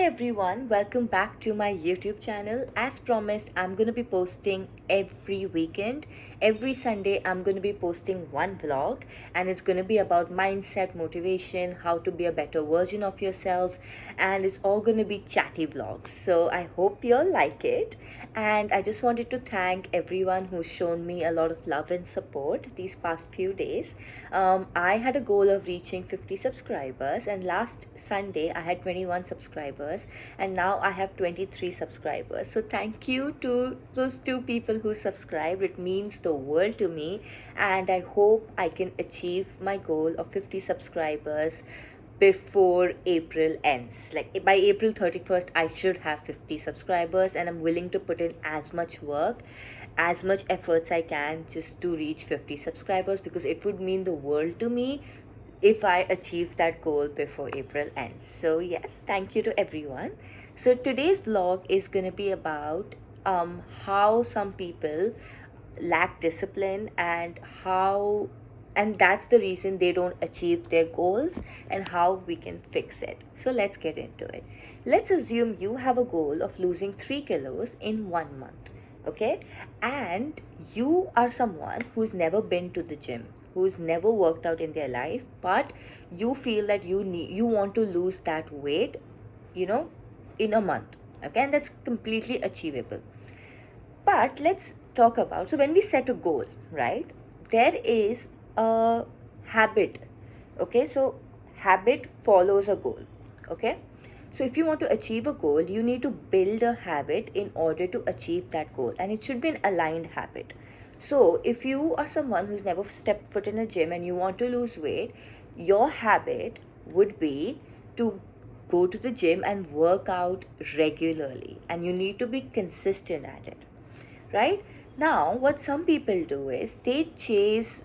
Hey everyone, welcome back to my YouTube channel. As promised, I'm going to be posting every weekend. Every Sunday, I'm going to be posting one vlog, and it's going to be about mindset, motivation, how to be a better version of yourself, and it's all going to be chatty vlogs. So I hope you'll like it. And I just wanted to thank everyone who's shown me a lot of love and support these past few days. I had a goal of reaching 50 subscribers, and last Sunday I had 21 subscribers, and now I have 23 subscribers. So thank you to those two people who subscribed. It means the world to me, and I hope I can achieve my goal of 50 subscribers before April ends. Like by April 31st, I should have 50 subscribers, and I'm willing to put in as much work, as much efforts I can just to reach 50 subscribers, because it would mean the world to me if I achieve that goal before April ends. So yes, thank you to everyone. So today's vlog is going to be about how some people lack discipline, and that's the reason they don't achieve their goals, and how we can fix it. So let's get into it. Let's assume you have a goal of losing 3 kilos in 1 month, okay? And you are someone who's never been to the gym, who's never worked out in their life, but you feel that you want to lose that weight, you know, in a month, okay? And that's completely achievable. But let's talk about, so when we set a goal, right, there is a habit, okay? So habit follows a goal, okay? So if you want to achieve a goal, you need to build a habit in order to achieve that goal, and it should be an aligned habit. So if you are someone who's never stepped foot in a gym and you want to lose weight, your habit would be to go to the gym and work out regularly, and you need to be consistent at it, right? Now what some people do is they chase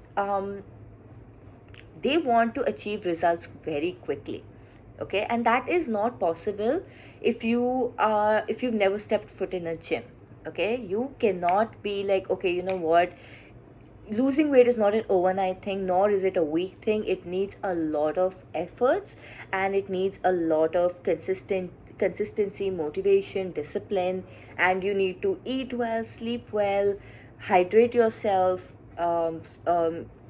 they want to achieve results very quickly, okay? And that is not possible if you've never stepped foot in a gym, okay? You cannot be like, okay, you know what, losing weight is not an overnight thing, nor is it a week thing. It needs a lot of efforts, and it needs a lot of consistency, motivation, discipline, and you need to eat well, sleep well, hydrate yourself,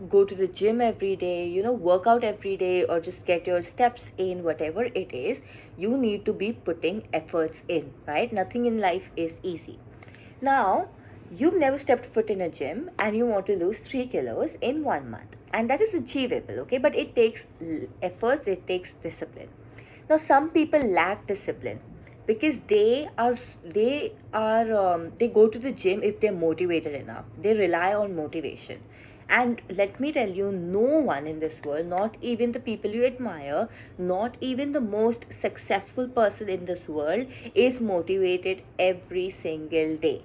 go to the gym every day, you know, work out every day, or just get your steps in, whatever it is. You need to be putting efforts in, right? Nothing in life is easy. Now you've never stepped foot in a gym and you want to lose 3 kilos in 1 month, and that is achievable, okay? But it takes efforts, it takes discipline. Now some people lack discipline because they go to the gym if they're motivated enough. They rely on motivation, and let me tell you, no one in this world, not even the people you admire, not even the most successful person in this world, is motivated every single day.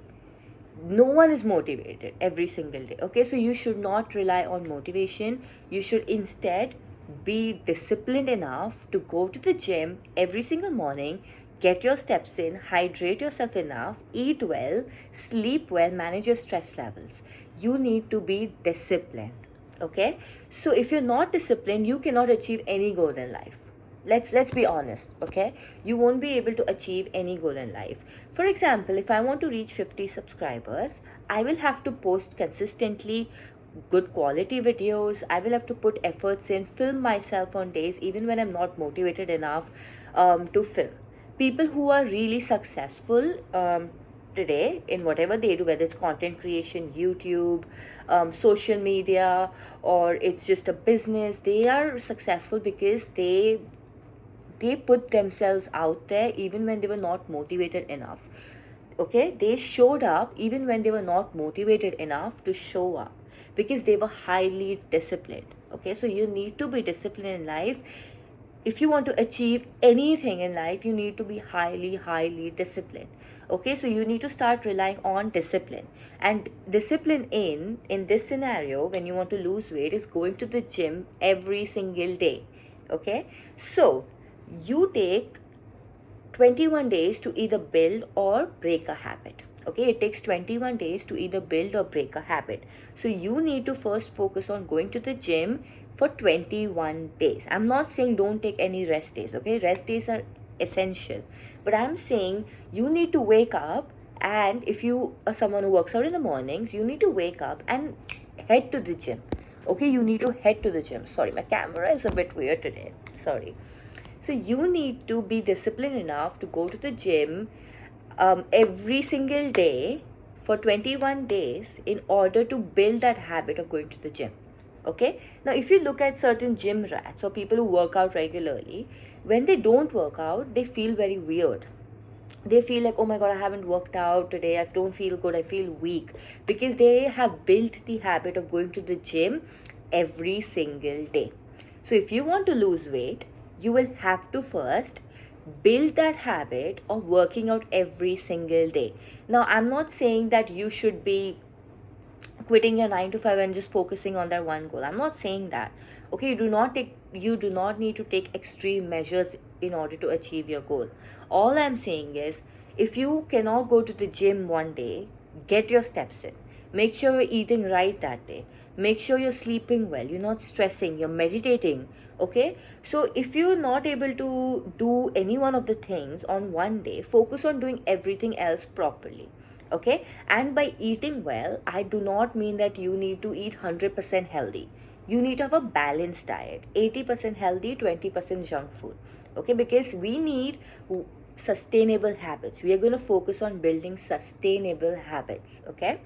No one is motivated every single day, okay? So you should not rely on motivation. You should instead be disciplined enough to go to the gym every single morning, get your steps in, hydrate yourself enough, eat well, sleep well, manage your stress levels. You need to be disciplined, okay? So if you're not disciplined, you cannot achieve any goal in life. Let's be honest, okay? You won't be able to achieve any goal in life. For example, if I want to reach 50 subscribers, I will have to post consistently good quality videos. I will have to put efforts in, film myself on days even when I'm not motivated enough to film. People who are really successful today in whatever they do, whether it's content creation, YouTube, social media, or it's just a business, they are successful because they put themselves out there even when they were not motivated enough, okay? They showed up even when they were not motivated enough to show up, because they were highly disciplined, okay? So you need to be disciplined in life. If you want to achieve anything in life, you need to be highly disciplined, okay? So you need to start relying on discipline. And discipline in this scenario, when you want to lose weight, is going to the gym every single day, okay? So you take 21 days to either build or break a habit, okay? It takes 21 days to either build or break a habit. So you need to first focus on going to the gym for 21 days. I'm not saying don't take any rest days, okay? Rest days are essential. But I'm saying you need to wake up, and if you are someone who works out in the mornings, you need to wake up and head to the gym. Okay, you need to head to the gym. Sorry, my camera is a bit weird today. Sorry. So you need to be disciplined enough to go to the gym every single day for 21 days in order to build that habit of going to the gym. Okay, now if you look at certain gym rats or people who work out regularly, when they don't work out, they feel very weird. They feel like, oh my god, I haven't worked out today, I don't feel good, I feel weak, because they have built the habit of going to the gym every single day. So if you want to lose weight, you will have to first build that habit of working out every single day. Now I'm not saying that you should be quitting your 9 to 5 and just focusing on that one goal. I'm not saying that. Okay, you do not need to take extreme measures in order to achieve your goal. All I'm saying is, if you cannot go to the gym one day, get your steps in. Make sure you're eating right that day. Make sure you're sleeping well, you're not stressing, you're meditating. Okay, so if you're not able to do any one of the things on one day, focus on doing everything else properly. Okay, and by eating well, I do not mean that you need to eat 100% healthy. You need to have a balanced diet, 80% healthy, 20% junk food. Okay, because we need sustainable habits. We are going to focus on building sustainable habits. Okay,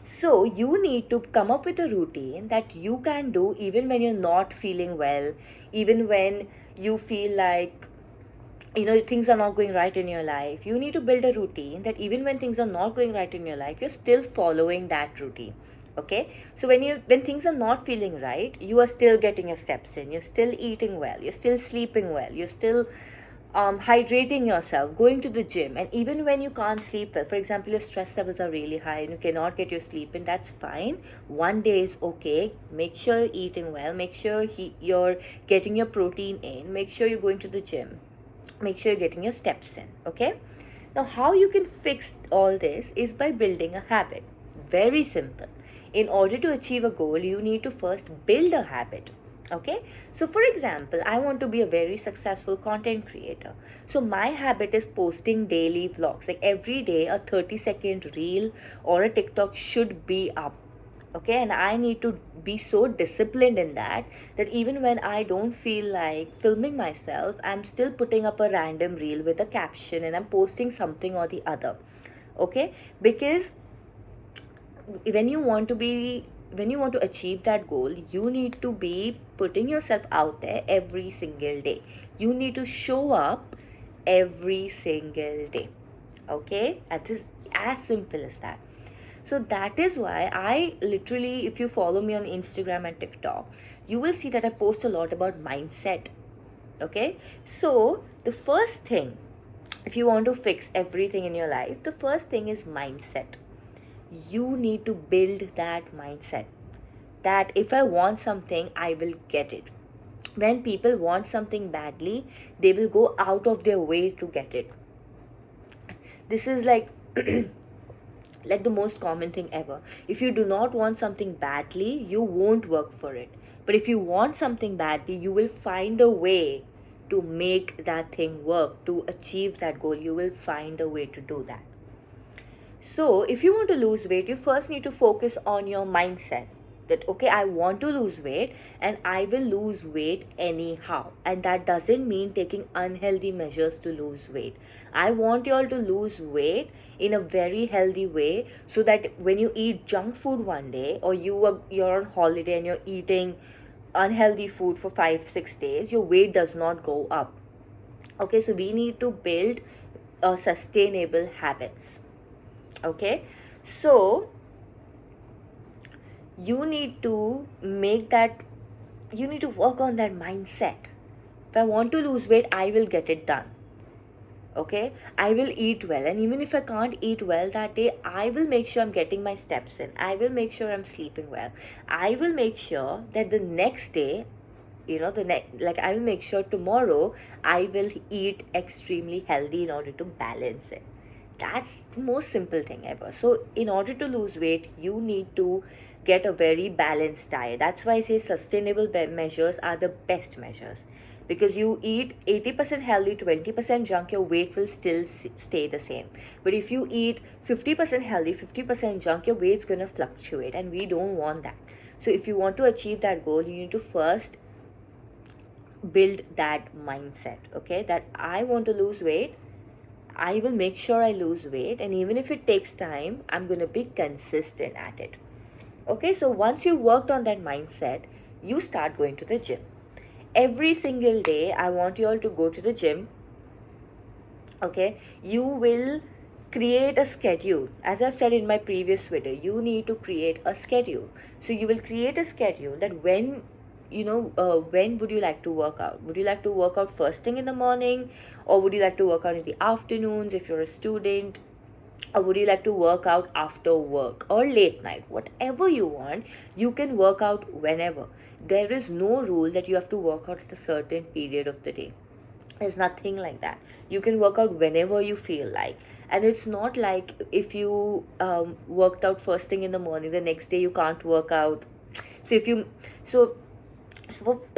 so you need to come up with a routine that you can do even when you're not feeling well, even when you feel like things are not going right in your life. You need to build a routine that even when things are not going right in your life, you're still following that routine. Okay, so when things are not feeling right, you are still getting your steps in, you're still eating well, you're still sleeping well, you're still hydrating yourself, going to the gym. And even when you can't sleep well, for example, your stress levels are really high and you cannot get your sleep in, that's fine. One day is okay. Make sure you're eating well, make sure you're getting your protein in, make sure you're going to the gym, make sure you're getting your steps in. Okay, now how you can fix all this is by building a habit. Very simple. In order to achieve a goal, you need to first build a habit. Okay, so for example, I want to be a very successful content creator, so my habit is posting daily vlogs. Like every day a 30-second reel or a TikTok should be up. Okay, and I need to be so disciplined in that even when I don't feel like filming myself, I'm still putting up a random reel with a caption and I'm posting something or the other. Okay, because when you want to achieve that goal, you need to be putting yourself out there every single day. You need to show up every single day. Okay, that is as simple as that. So that is why I literally, if you follow me on Instagram and TikTok, you will see that I post a lot about mindset. Okay, so the first thing, if you want to fix everything in your life, the first thing is mindset. You need to build that mindset that if I want something, I will get it. When people want something badly, they will go out of their way to get it. This is like like the most common thing ever. If you do not want something badly, you won't work for it. But if you want something badly, you will find a way to make that thing work, to achieve that goal. You will find a way to do that. So if you want to lose weight, you first need to focus on your mindset. That okay, I want to lose weight and I will lose weight anyhow. And that doesn't mean taking unhealthy measures to lose weight. I want you all to lose weight in a very healthy way, so that when you eat junk food one day, or you're on holiday and you're eating unhealthy food for 5-6 days, your weight does not go up. Okay, so we need to build sustainable habits. Okay, so you need to work on that mindset. If I want to lose weight, I will get it done. Okay, I will eat well, and even if I can't eat well that day, I will make sure I'm getting my steps in. I will make sure I'm sleeping well. I will make sure that the next day, I will make sure tomorrow I will eat extremely healthy in order to balance it. That's the most simple thing ever. So in order to lose weight, you need to get a very balanced diet. That's why I say sustainable measures are the best measures. because you eat 80% healthy, 20% junk, your weight will still stay the same. But if you eat 50% healthy, 50% junk, your weight's going to fluctuate, and we don't want that. So if you want to achieve that goal, you need to first build that mindset, okay, that I want to lose weight. I will make sure I lose weight, and even if it takes time, I'm going to be consistent at it. Okay, so once you worked on that mindset, you start going to the gym. Every single day, I want you all to go to the gym. Okay, you will create a schedule. As I've said in my previous video, you need to create a schedule. So you will create a schedule that when when would you like to work out? Would you like to work out first thing in the morning, or would you like to work out in the afternoons if you're a student, or would you like to work out after work or late night? Whatever you want, you can work out whenever. There is no rule that you have to work out at a certain period of the day. There's nothing like that. You can work out whenever you feel like. And it's not like if you worked out first thing in the morning, the next day you can't work out. So if you so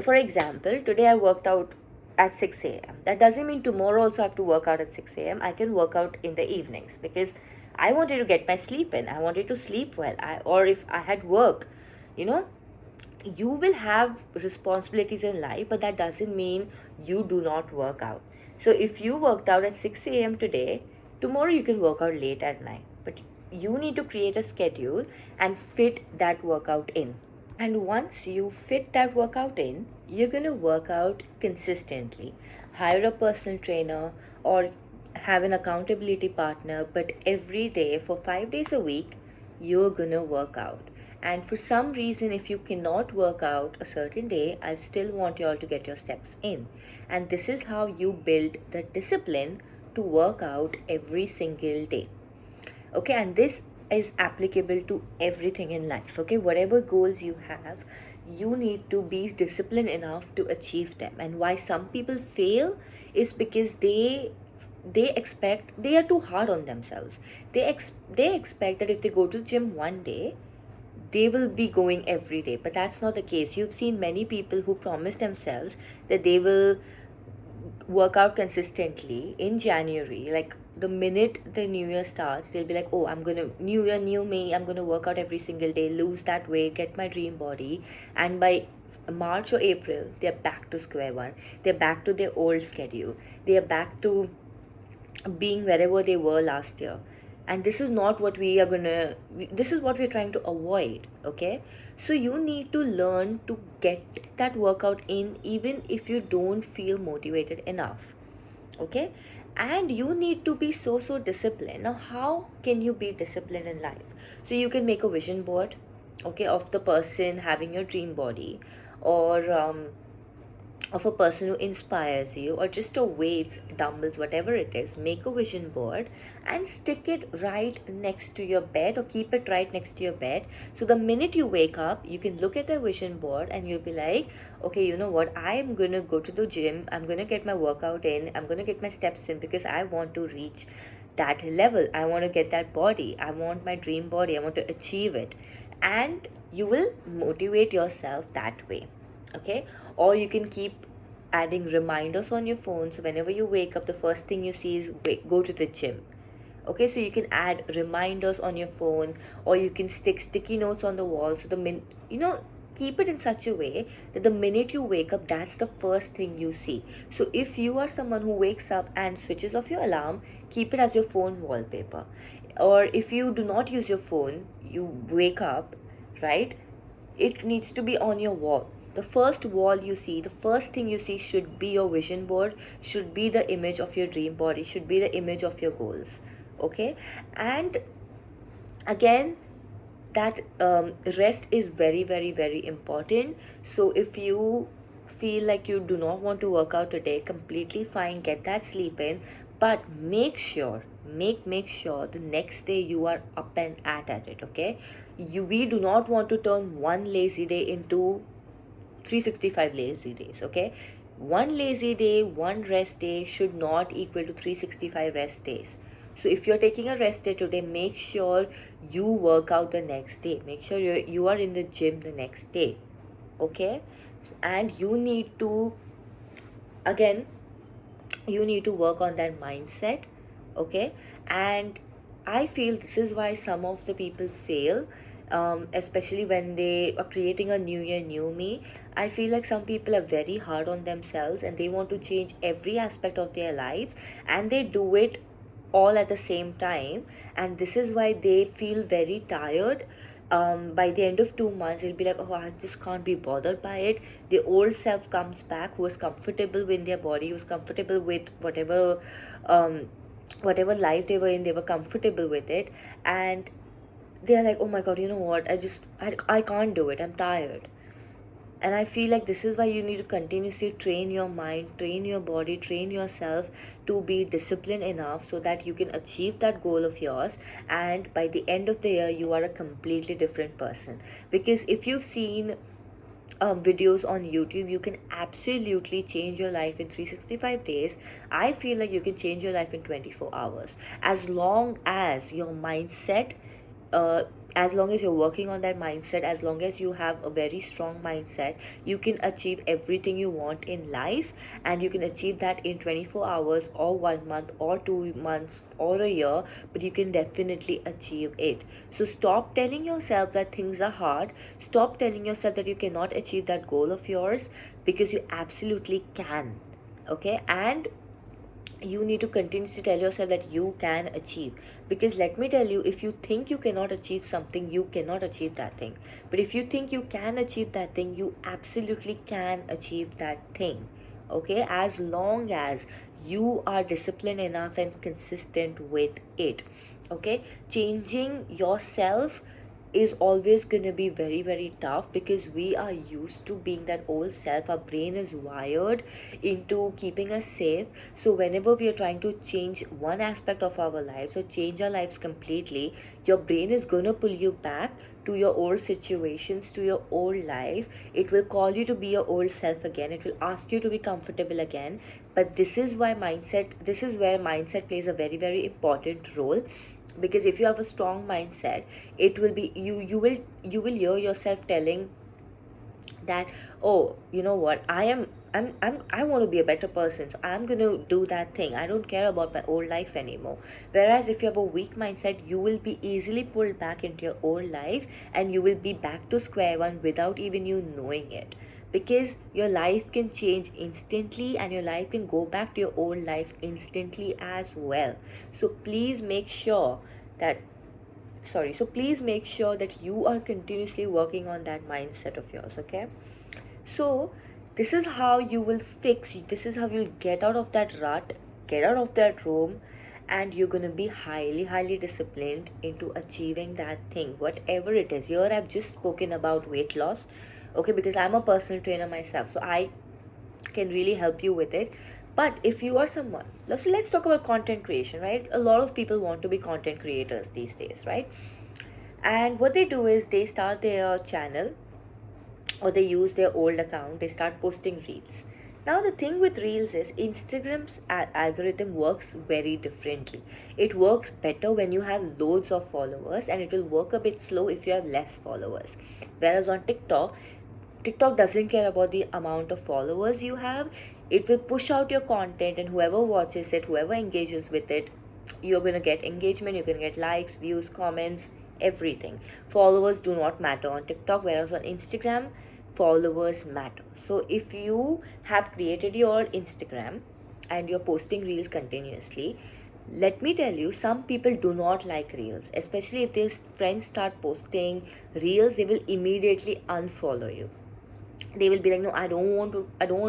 for example, today I worked out at 6 a.m. That doesn't mean tomorrow also I have to work out at 6 a.m. I can work out in the evenings, because I wanted to get my sleep in. I wanted to sleep well. Or if I had work, you will have responsibilities in life, but that doesn't mean you do not work out. So if you worked out at 6 a.m. today, tomorrow you can work out late at night. But you need to create a schedule and fit that workout in. And once you fit that workout in, you're going to work out consistently. Hire a personal trainer or have an accountability partner, but every day for 5 days a week, you're going to work out. And for some reason, if you cannot work out a certain day, I still want you all to get your steps in. And this is how you build the discipline to work out every single day. Okay, and this is applicable to everything in life. Okay, whatever goals you have, you need to be disciplined enough to achieve them. And why some people fail is because they expect, they are too hard on themselves. They expect that if they go to the gym one day, they will be going every day. But that's not the case. You've seen many people who promise themselves that they will work out consistently in January. Like the minute the new year starts, they'll be like, oh, I'm gonna, new year, new me, I'm gonna work out every single day, lose that weight, get my dream body. And by March or April, they're back to square one. They're back to their old schedule. They are back to being wherever they were last year. And this is not what this is what we're trying to avoid. Okay, so you need to learn to get that workout in even if you don't feel motivated enough. Okay, and you need to be so disciplined. Now, how can you be disciplined in life? So you can make a vision board, okay, of the person having your dream body, or of a person who inspires you, or just a weights, dumbbells, whatever it is. Make a vision board and stick it right next to your bed, or keep it right next to your bed. So the minute you wake up, you can look at the vision board and you'll be like, okay, you know what, I'm gonna go to the gym, I'm gonna get my workout in, I'm gonna get my steps in, because I want to reach that level. I want to get that body. I want my dream body. I want to achieve it. And you will motivate yourself that way. Okay, or you can keep adding reminders on your phone, so whenever you wake up, the first thing you see is go to the gym. Okay, so you can add reminders on your phone, or you can stick sticky notes on the wall. So keep it in such a way that the minute you wake up, that's the first thing you see. So if you are someone who wakes up and switches off your alarm, keep it as your phone wallpaper. Or if you do not use your phone, you wake up, right, it needs to be on your wall. The first wall you see, the first thing you see should be your vision board, should be the image of your dream body, should be the image of your goals. Okay, and again, that rest is very very important. So if you feel like you do not want to work out today, completely fine, get that sleep in, but make sure the next day you are up and at it. Okay, we do not want to turn one lazy day into 365 lazy days. Okay, one lazy day, one rest day should not equal to 365 rest days. So if you're taking a rest day today, make sure you work out the next day. Make sure you are in the gym the next day. Okay, and you need to again, you need to work on that mindset. Okay. And I feel this is why some of the people fail, especially when they are creating a new year new me. I feel like some people are very hard on themselves and they want to change every aspect of their lives, and they do it all at the same time, and this is why they feel very tired. By the end of 2 months they'll be like, oh, I just can't be bothered by it. The old self comes back, who was comfortable with their body, who was comfortable with um whatever life they were in, they were comfortable with it, and they're like, oh my god, you know what, I can't do it, I'm tired. And I feel like this is why you need to continuously train your mind, train your body, train yourself to be disciplined enough so that you can achieve that goal of yours. And by the end of the year, you are a completely different person. Because if you've seen videos on YouTube, you can absolutely change your life in 365 days. I feel like you can change your life in 24 hours. As long as your mindset, uh, as long as you're working on that mindset, as long as you have a very strong mindset, you can achieve everything you want in life. And you can achieve that in 24 hours or 1 month or 2 months or a year, but you can definitely achieve it. So stop telling yourself that things are hard. Stop telling yourself that you cannot achieve that goal of yours, because you absolutely can. Okay. And you need to continuously tell yourself that you can achieve, because let me tell you, if you think you cannot achieve something, you cannot achieve that thing. But if you think you can achieve that thing, you absolutely can achieve that thing. Okay, as long as you are disciplined enough and consistent with it. Okay, changing yourself is always going to be very very tough, because we are used to being that old self. Our brain is wired into keeping us safe. So whenever we are trying to change one aspect of our lives or change our lives completely, your brain is going to pull you back to your old situations, to your old life. It will call you to be your old self again, it will ask you to be comfortable again. But this is where mindset plays a very very important role. Because if you have a strong mindset, it will be you will hear yourself telling that, oh, you know what, I want to be a better person, so I'm going to do that thing. I don't care about my old life anymore. Whereas if you have a weak mindset, you will be easily pulled back into your old life, and you will be back to square one without even you knowing it. Because your life can change instantly, and your life can go back to your old life instantly as well. So please make sure that please make sure that you are continuously working on that mindset of yours. Okay. So this is how you will fix, this is how you'll get out of that rut, get out of that room, and you're going to be highly highly disciplined into achieving that thing, whatever it is. Here I've just spoken about weight loss, okay, because I'm a personal trainer myself, so I can really help you with it. But if you are someone, let's talk about content creation, right? A lot of people want to be content creators these days, right? And what they do is they start their channel, or they use their old account, they start posting reels. Now the thing with reels is Instagram's algorithm works very differently. It works better when you have loads of followers, and it will work a bit slow if you have less followers. Whereas on TikTok doesn't care about the amount of followers you have. It will push out your content, and whoever watches it, whoever engages with it, you're going to get engagement, you're going to get likes, views, comments, everything. Followers do not matter on TikTok, whereas on Instagram, followers matter. So if you have created your Instagram and you're posting reels continuously, let me tell you, some people do not like reels, especially if their friends start posting reels, they will immediately unfollow you. They will be like, no, I don't want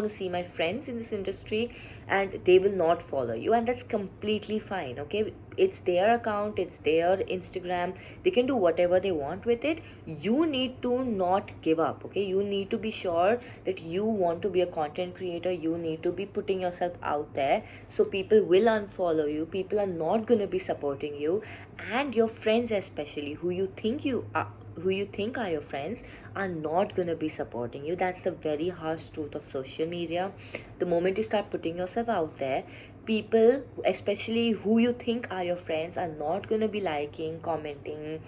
to see my friends in this industry, and they will not follow you. And that's completely fine. Okay, it's their account, it's their Instagram, they can do whatever they want with it. You need to not give up. Okay, you need to be sure that you want to be a content creator, you need to be putting yourself out there. So people will unfollow you, people are not going to be supporting you, and your friends, especially who you think are your friends, are not going to be supporting you. That's the very harsh truth of social media. The moment you start putting yourself out there, people, especially who you think are your friends, are not going to be liking, commenting,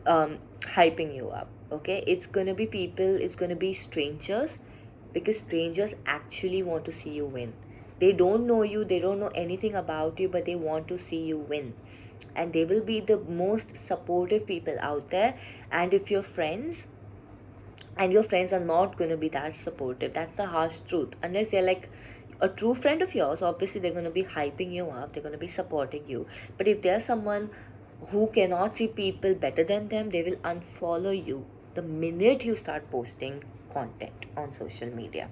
hyping you up. Okay, it's going to be people, it's going to be strangers, because strangers actually want to see you win. They don't know you, they don't know anything about you, but they want to see you win. And they will be the most supportive people out there. And if your friends and your friends are not going to be that supportive, that's the harsh truth. Unless they're like a true friend of yours, obviously they're going to be hyping you up, they're going to be supporting you. But if there's someone who cannot see people better than them, they will unfollow you the minute you start posting content on social media.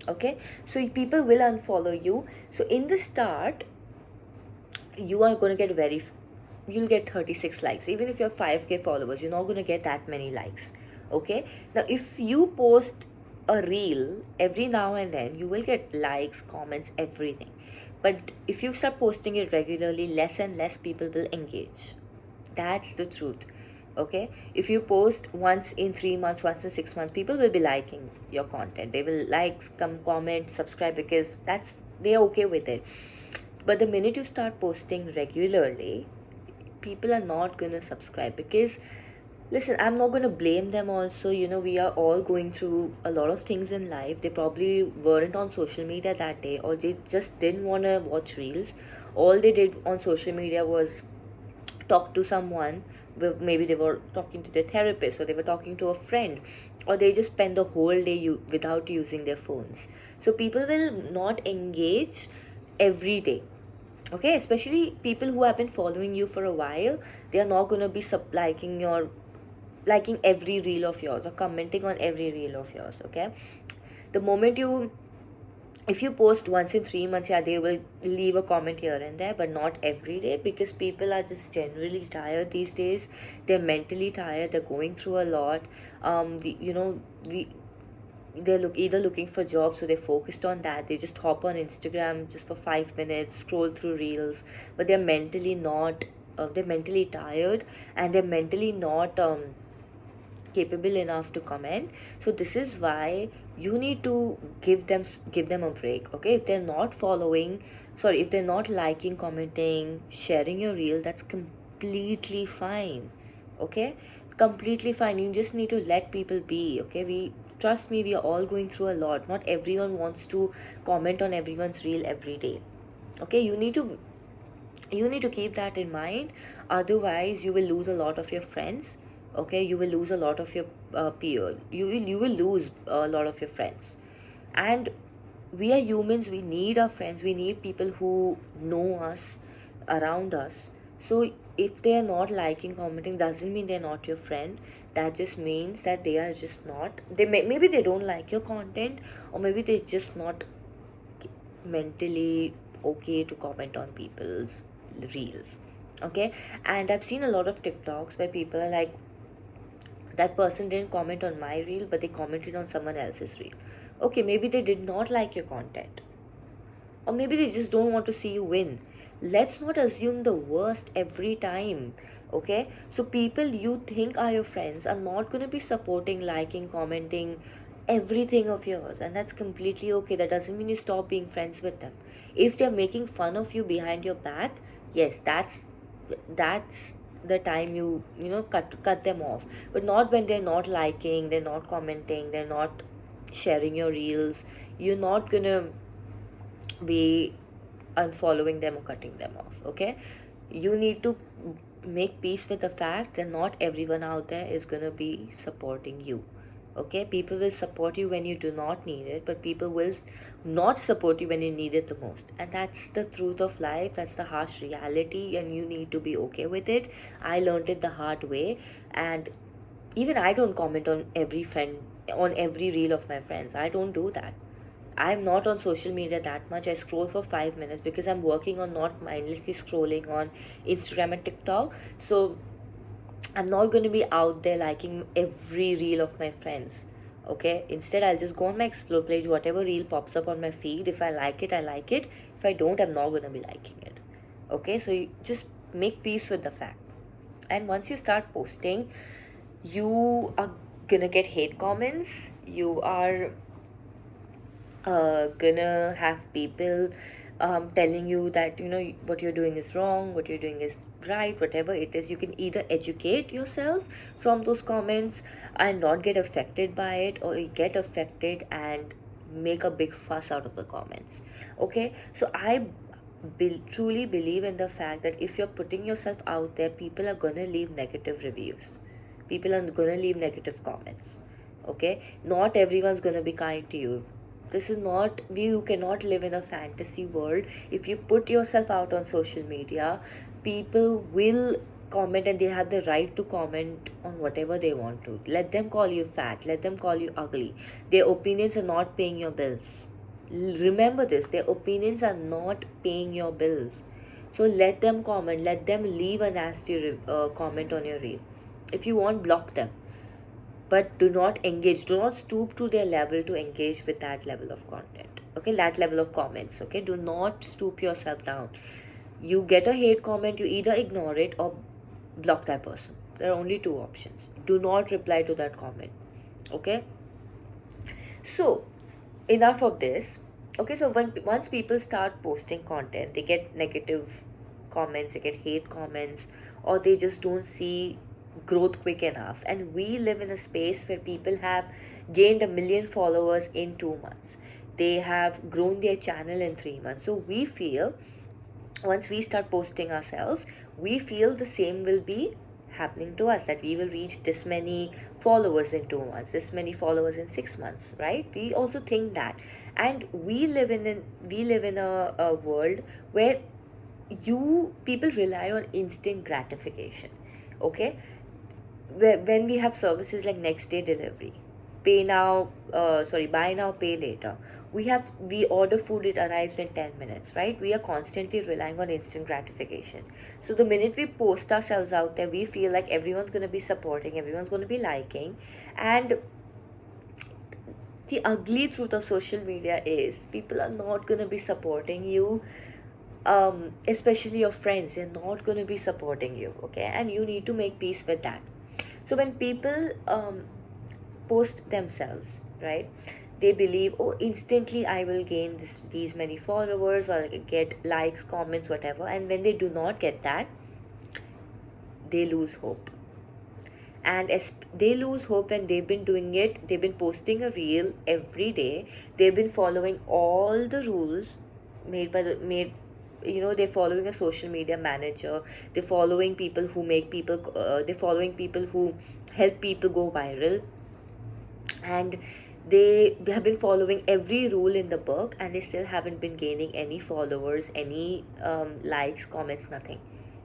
Okay, so people will unfollow you. So in the start, you are going to get you'll get 36 likes. Even if you have 5k followers, you're not going to get that many likes. Okay, now if you post a reel every now and then, you will get likes, comments, everything. But if you start posting it regularly, less and less people will engage. That's the truth. Okay, if you post once in 3 months, once in 6 months, people will be liking your content. They will like, come, comment, subscribe, because they're okay with it. But the minute you start posting regularly, people are not gonna subscribe. Because listen, I'm not gonna blame them also. We are all going through a lot of things in life. They probably weren't on social media that day, or they just didn't wanna watch reels. All they did on social media was talk to someone. Maybe they were talking to their therapist, or they were talking to a friend, or they just spend the whole day without using their phones. So people will not engage every day. Okay, especially people who have been following you for a while, they are not going to be liking every reel of yours or commenting on every reel of yours. Okay, the moment if you post once in 3 months, yeah, they will leave a comment here and there, but not every day, because people are just generally tired these days. They're mentally tired, they're going through a lot. We they're either looking for jobs, so they're focused on that. They just hop on Instagram just for 5 minutes, scroll through reels, but they're mentally not they're mentally tired, and they're mentally not capable enough to comment. So this is why you need to give them a break. Okay, if they're not following, sorry, if they're not liking, commenting, sharing your reel, that's completely fine. Okay, completely fine. You just need to let people be. Okay, we trust me, we are all going through a lot. Not everyone wants to comment on everyone's reel every day. Okay, you need to keep that in mind. Otherwise you will lose a lot of your friends. Okay, you will lose a lot of your peers. You will lose a lot of your friends. And we are humans, we need our friends, we need people who know us, around us. So if they are not liking, commenting, doesn't mean they're not your friend. That just means that they are just not, maybe they don't like your content, or maybe they're just not mentally okay to comment on people's reels. Okay, and I've seen a lot of TikToks where people are like, that person didn't comment on my reel, but they commented on someone else's reel. Okay, maybe they did not like your content, or maybe they just don't want to see you win. Let's not assume the worst every time. Okay, so people you think are your friends are not going to be supporting, liking, commenting everything of yours, and that's completely okay. That doesn't mean you stop being friends with them. If they're making fun of you behind your back, yes, that's the time cut them off. But not when they're not liking, they're not commenting, they're not sharing your reels. You're not gonna be unfollowing them or cutting them off. Okay, you need to make peace with the fact that not everyone out there is gonna be supporting you. Okay, people will support you when you do not need it, but people will not support you when you need it the most. And that's the truth of life, that's the harsh reality, and you need to be okay with it. I learned it the hard way. And even I don't comment on every reel of my friends. I don't do that. I'm not on social media that much. I scroll for 5 minutes because I'm working on not mindlessly scrolling on Instagram and TikTok. So I'm not going to be out there liking every reel of my friends. Okay, instead, I'll just go on my explore page, whatever reel pops up on my feed. If I like it, I like it. If I don't, I'm not going to be liking it. Okay, so you just make peace with the fact. And once you start posting, you are gonna get hate comments. You are gonna have people telling you that what you're doing is wrong, what you're doing is right, whatever it is. You can either educate yourself from those comments and not get affected by it, or you get affected and make a big fuss out of the comments. Okay, so I truly believe in the fact that if you're putting yourself out there, people are gonna leave negative reviews, people are gonna leave negative comments. Okay, not everyone's gonna be kind to you. This is not, you cannot live in a fantasy world. If you put yourself out on social media, people will comment, and they have the right to comment on whatever they want to. Let them call you fat, let them call you ugly. Their opinions are not paying your bills. Remember this, their opinions are not paying your bills. So let them comment, let them leave a nasty comment on your reel. If you want, block them, but do not engage, do not stoop to their level to engage with that level of content. Okay, that level of comments. Okay, do not stoop yourself down. You get a hate comment, you either ignore it or block that person. There are only two options. Do not reply to that comment. Okay, so enough of this. Okay, so once people start posting content, they get negative comments, they get hate comments, or they just don't see growth quick enough. And we live in a space where people have gained 1 million followers in 2 months, they have grown their channel in 3 months. So we feel, once we start posting ourselves, we feel the same will be happening to us, that we will reach this many followers in 2 months, this many followers in 6 months, right? We also think that. And we live in a world where people rely on instant gratification. Okay, when we have services like next day delivery, buy now pay later, we order food, it arrives in 10 minutes, right? We are constantly relying on instant gratification. So the minute we post ourselves out there, we feel like everyone's going to be supporting, everyone's going to be liking. And the ugly truth of social media is people are not going to be supporting you, especially your friends. They're not going to be supporting you. Okay, and you need to make peace with that. So when people post themselves, right, they believe, oh, instantly I will gain these many followers, or get likes, comments, whatever. And when they do not get that, they lose hope. And as they lose hope when they've been doing it, they've been posting a reel every day, they've been following all the rules made, they're following a social media manager, they're following people who make people they're following people who help people go viral, and they have been following every rule in the book, and they still haven't been gaining any followers, any likes, comments, nothing.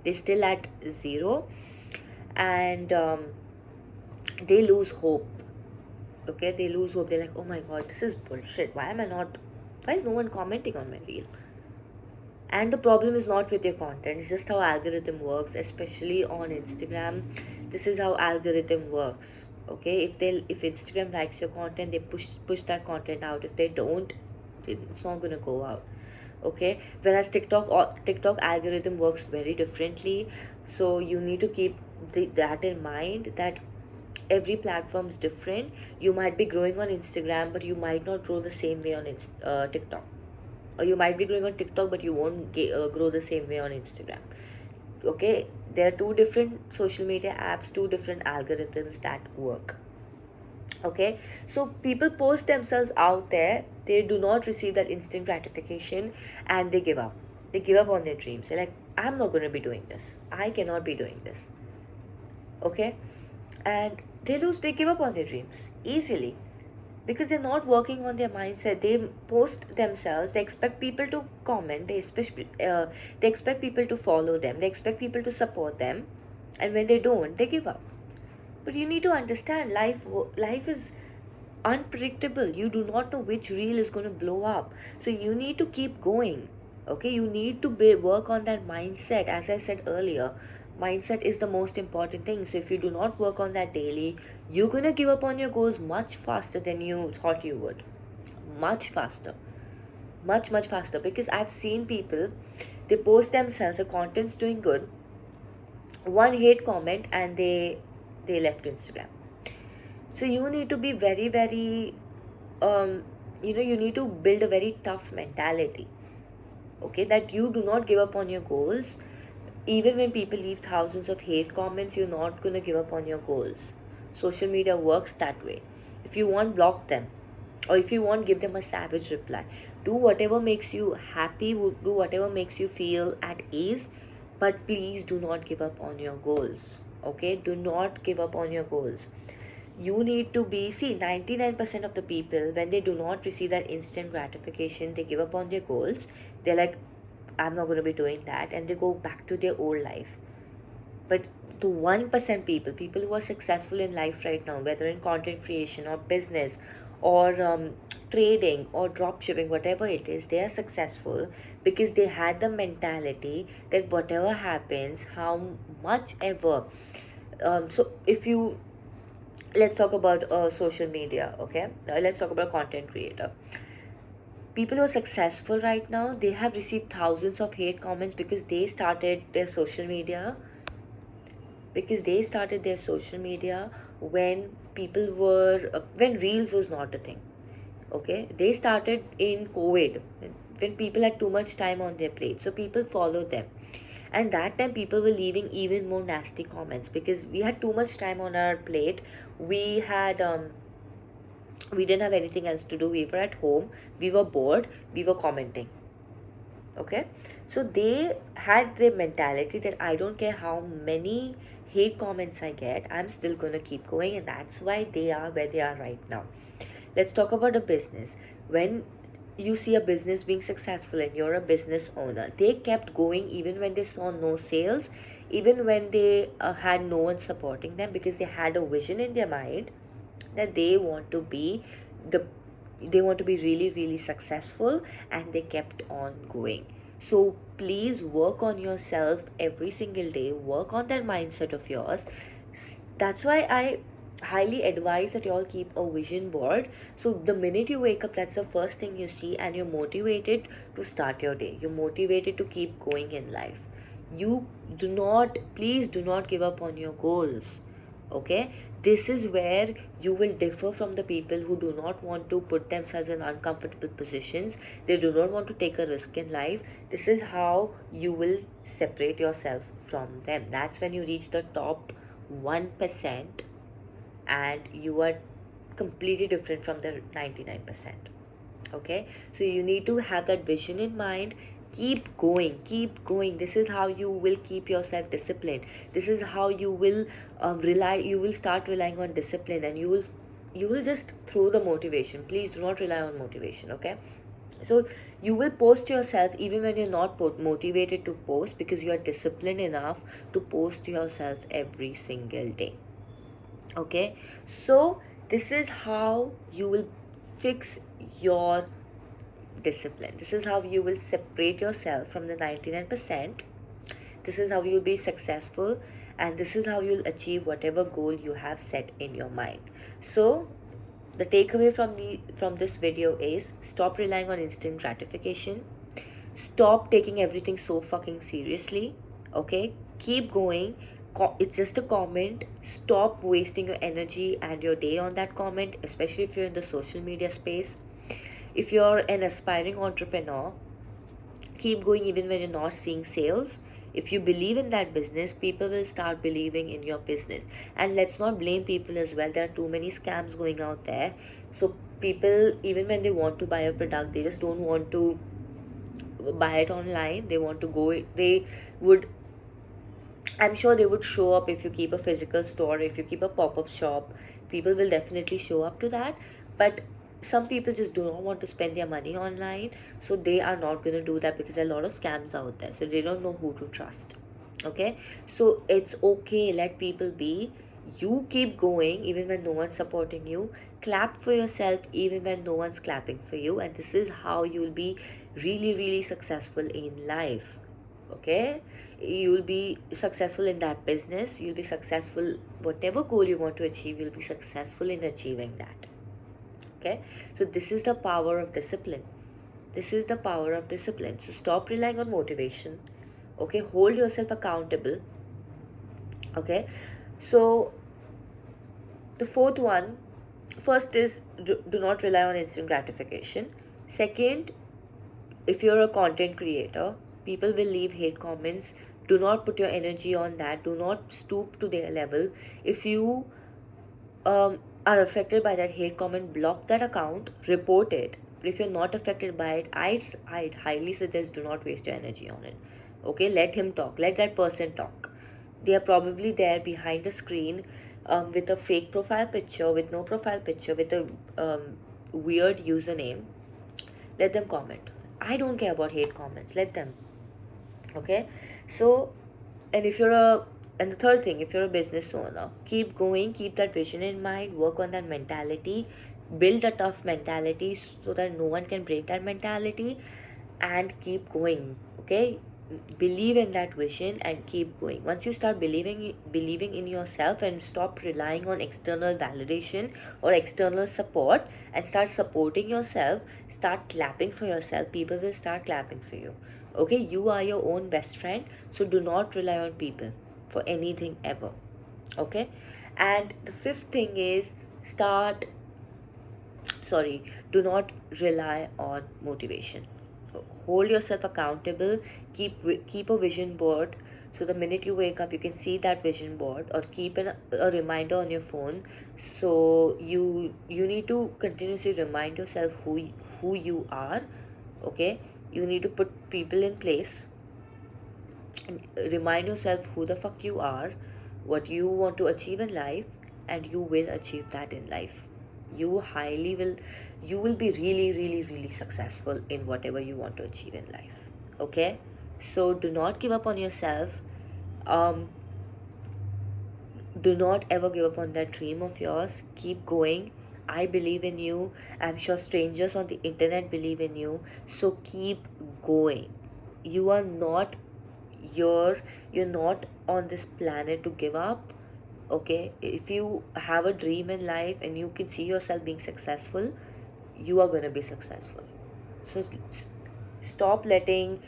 They're still at zero. And they lose hope. Okay, they lose hope. They're like, oh my god, this is bullshit, why is no one commenting on my reel? And the problem is not with your content, it's just how algorithm works, especially on Instagram. This is how algorithm works. Okay, if Instagram likes your content, they push that content out. If they don't, it's not gonna go out. Okay, whereas TikTok algorithm works very differently. So you need to keep that in mind, that every platform is different. You might be growing on Instagram, but you might not grow the same way on TikTok. Or you might be growing on TikTok, but you won't grow the same way on Instagram. Okay, there are two different social media apps, two different algorithms that work. Okay, so people post themselves out there, they do not receive that instant gratification, and they give up. They give up on their dreams. They're like, I'm not going to be doing this, I cannot be doing this. Okay, and they give up on their dreams easily, because they're not working on their mindset. They post themselves, they expect people to comment, they expect people to follow them, they expect people to support them, and when they don't, they give up. But you need to understand, life is unpredictable. You do not know which reel is going to blow up, so you need to keep going. Okay, you need to work on that mindset. As I said earlier, mindset is the most important thing. So if you do not work on that daily, you're going to give up on your goals much faster than you thought you would. Much faster, much faster. Because I've seen people, they post themselves, the content's doing good, one hate comment, and they left Instagram. So you need to be very, very you need to build a very tough mentality. Okay, that you do not give up on your goals. Even when people leave thousands of hate comments, you're not going to give up on your goals. Social media works that way. If you want, block them. Or if you want, give them a savage reply. Do whatever makes you happy, do whatever makes you feel at ease, but please do not give up on your goals. Okay, do not give up on your goals. You need to be, see, 99% of the people, when they do not receive that instant gratification, they give up on their goals. They're like, I'm not going to be doing that, and they go back to their old life. But the 1% people, people who are successful in life right now, whether in content creation or business or trading or drop shipping, whatever it is, they are successful because they had the mentality that whatever happens, how much ever. So if you, let's talk about social media, okay? Let's talk about content creator. People who are successful right now, they have received thousands of hate comments because they started their social media when people were when reels was not a thing. Okay, they started in COVID when people had too much time on their plate, so people followed them. And that time people were leaving even more nasty comments because we had too much time on our plate. We didn't have anything else to do. We were at home, we were bored, we were commenting. Okay, so they had the mentality that I don't care how many hate comments I get, I'm still gonna keep going, and that's why they are where they are right now. Let's talk about a business. When you see a business being successful and you're a business owner, they kept going even when they saw no sales, even when they had no one supporting them, because they had a vision in their mind that they want to be the they want to be really really successful, and they kept on going. So please work on yourself every single day, work on that mindset of yours. That's why I highly advise that you all keep a vision board, so the minute you wake up, that's the first thing you see, and you're motivated to start your day, you're motivated to keep going in life. You do not, please do not give up on your goals. Okay, this is where you will differ from the people who do not want to put themselves in uncomfortable positions. They do not want to take a risk in life. This is how you will separate yourself from them. That's when you reach the top 1% and you are completely different from the 99%. Okay, so you need to have that vision in mind. Keep going, keep going. This is how you will keep yourself disciplined. This is how you will you will start relying on discipline, and you will just throw the motivation. Please do not rely on motivation. Okay, so you will post yourself even when you're not motivated to post, because you are disciplined enough to post yourself every single day. Okay, so this is how you will fix your discipline. This is how you will separate yourself from the 99%. This is how you'll be successful, and this is how you'll achieve whatever goal you have set in your mind. So the takeaway from this video is, stop relying on instant gratification. Stop taking everything so fucking seriously. Okay, keep going. It's just a comment. Stop wasting your energy and your day on that comment, especially if you're in the social media space. If you're an aspiring entrepreneur, keep going even when you're not seeing sales. If you believe in that business, people will start believing in your business. And let's not blame people as well. There are too many scams going out there. So people, even when they want to buy a product, they just don't want to buy it online. They want to go, they would, I'm sure they would show up if you keep a physical store, if you keep a pop-up shop. People will definitely show up to that. But some people just do not want to spend their money online, so they are not going to do that, because there are a lot of scams out there, so they don't know who to trust. Okay, so it's okay, let people be. You keep going even when no one's supporting you. Clap for yourself even when no one's clapping for you, and this is how you'll be really really successful in life. Okay, you'll be successful in that business, you'll be successful, whatever goal you want to achieve, you'll be successful in achieving that. Okay, so this is the power of discipline. This is the power of discipline. So stop relying on motivation. Okay, hold yourself accountable. Okay, so the fourth one, first is do not rely on instant gratification. Second, if you're a content creator, people will leave hate comments. Do not put your energy on that. Do not stoop to their level. If you are affected by that hate comment, block that account, report it. But if you're not affected by it, I'd highly suggest do not waste your energy on it. Okay, let him talk, let that person talk. They are probably there behind a screen, with a fake profile picture, with no profile picture, with a weird username. Let them comment. I don't care about hate comments, let them. Okay, so, and if you're a and the third thing, if you're a business owner, keep going, keep that vision in mind, work on that mentality, build a tough mentality so that no one can break that mentality, and keep going. Okay, believe in that vision and keep going. Once you start believing in yourself and stop relying on external validation or external support, and start supporting yourself, start clapping for yourself, people will start clapping for you. Okay, you are your own best friend, so do not rely on people for anything ever. Okay, and the fifth thing is, start sorry do not rely on motivation. Hold yourself accountable. Keep a vision board, so the minute you wake up you can see that vision board, or keep a reminder on your phone. So you need to continuously remind yourself who you are. Okay, you need to put people in place and remind yourself who the fuck you are, what you want to achieve in life, and you will achieve that in life. You will be really, really, really successful in whatever you want to achieve in life. Okay, so do not give up on yourself. um do not ever give up on that dream of yours. Keep going. I believe in you. I'm sure strangers on the internet believe in you. So keep going. You are not you're not on this planet to give up. Okay, if you have a dream in life and you can see yourself being successful, you are going to be successful. So stop letting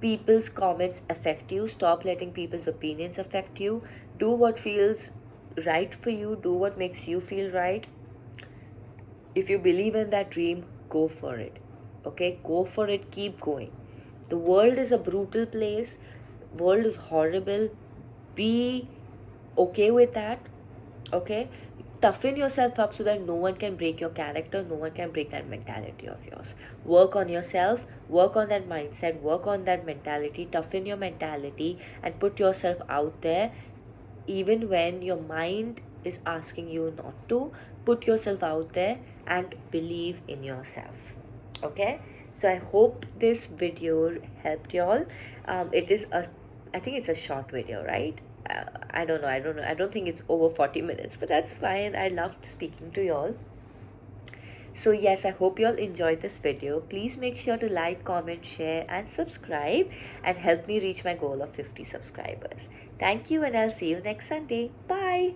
people's comments affect you, stop letting people's opinions affect you. Do what feels right for you, do what makes you feel right. If you believe in that dream, go for it. Okay, go for it, keep going. The world is a brutal place, world is horrible. Be okay with that. Okay, toughen yourself up so that no one can break your character, no one can break that mentality of yours. Work on yourself, work on that mindset, work on that mentality, toughen your mentality, and put yourself out there. Even when your mind is asking you not to, put yourself out there and believe in yourself. Okay, so I hope this video helped y'all. It is a I think it's a short video, right? I don't know, I don't think it's over 40 minutes, but that's fine. I loved speaking to y'all. So yes, I hope you all enjoyed this video. Please make sure to like, comment, share and subscribe, and help me reach my goal of 50 subscribers. Thank you, and I'll see you next Sunday. Bye.